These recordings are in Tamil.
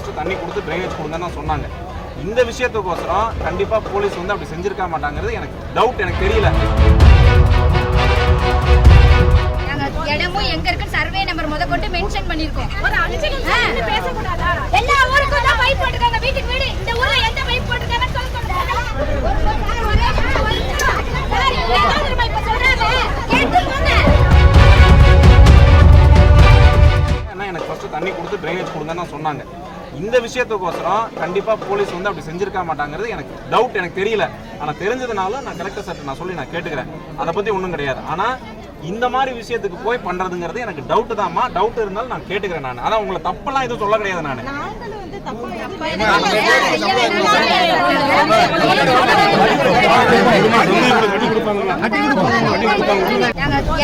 ஃபர்ஸ்ட் தண்ணி கொடுத்து ட்ரைனேஜ் கொடுங்கன்னு சொன்னாங்க. இந்த விஷயத்துக்கோசரம் கண்டிப்பா போலீஸ் வந்து அப்படி செஞ்சிருக்க மாட்டாங்கிறது எனக்கு டவுட், எனக்கு தெரியல. இடமும் எங்க இருக்கு சர்வே நம்பர் முதற்கொண்டு மென்ஷன் பண்ணிருக்கோம். ஒரு அனுஜிகள் பேச கூடாதா? எல்லா ஊருக்கும் தான் பைப் போட்டுருக்காங்க, வீட்டுக்கு வீடு. இந்த ஊர்ல எந்த பைப் போட்டுருக்காங்கன்னு சொல்லுங்க. எனக்கு ஃபர்ஸ்ட் தண்ணி கொடுத்து ட்ரைனேஜ் கொடுங்கன்னு சொன்னாங்க. இந்த விஷயத்துக்கோசரம் கண்டிப்பா போலீஸ் வந்து அப்படி செஞ்சிருக்க மாட்டாங்கிறது எனக்கு டவுட், எனக்கு தெரியல. ஆனா தெரிஞ்சதுனால நான் கலெக்டர் சார் நான் சொல்லி நான் கேட்டுக்கிறேன். அதை பத்தி ஒன்றும் கிடையாது. ஆனா இந்த மாதிரி விஷயத்துக்கு போய் பண்றதுங்கிறது எனக்கு டவுட் தான்மா. டவுட் இருந்தாலும் நான் கேட்டுக்கிறேன். நான் அதான் உங்களை தப்பெல்லாம் எதுவும் சொல்ல கிடையாது. நான்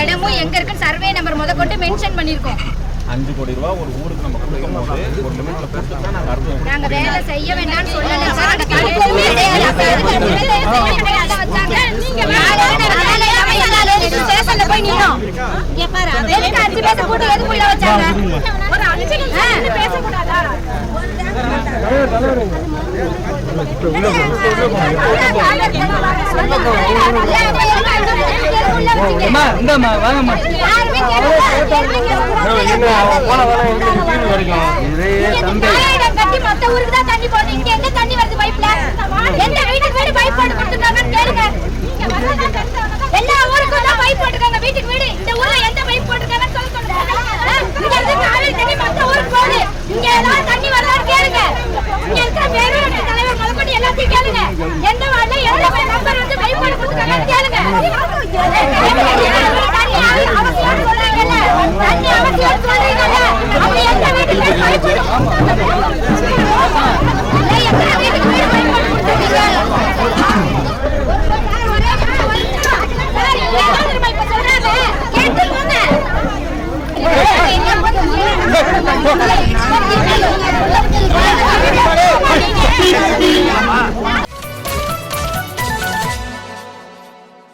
இடமும் எங்க இருக்கு சர்வே நம்பர் முதற்கொண்டு மென்ஷன் பண்ணிருக்கோம். 5 கோடி ரூபாய் ஒரு ஊருக்கு நம்ம கொடுக்கும்போது ஒரு லிமிட்ல போட்டு தான் நாங்க அர்த்தம். நாங்க வேலை செய்ய வேண்டாம்னு சொல்லல சார். அந்த கணக்குமே அத வச்சாங்க. நீங்க வேலை இல்லாம எல்லா லேடிஸும் ஸ்டேஷன்ல போய் நின்னோம். இங்க பாரு, வேலைக்கு 5 பேச போட்டு எதுக்கு உள்ள வச்சாங்க? ஒரு அனுஜிகள் பேச கூடாதா? இந்தம்மா வாங்கம்மா. மத்த ஊருக்கு தான் தண்ணி போகுது. இங்க எங்க தண்ணி வருது பைப்ல? எந்த வீட்டுக்கு வீடு பைப் போட்டு கொடுத்துருக்காங்கன்னு கேளுங்க. எல்லா ஊருக்கும் தான் பைப் போட்டுருக்காங்க, வீட்டுக்கு வீடு. இந்த ஊர்ல எந்த பைப் போட்டுருக்காங்கன்னு சொல்லுங்க. இங்க இருந்து காவிரி தண்ணி மத்த ஊருக்கு போகுது. இங்க ஏதாவது தண்ணி வருதான்னு கேளுங்க. இங்க இருக்கிற பேரும் தலைவர் முதற்கொண்டு எல்லாத்தையும் கேளுங்க. எந்த வார்டுல எந்த நம்பர் வந்து பைப் போட்டு கொடுத்துருக்காங்கன்னு கேளுங்க. அவசியம் சொல்றாங்கல்ல, தண்ணி அவசியம் சொல்றீங்கல்ல, அப்ப எந்த வீட்டுக்கு பைப் போட்டு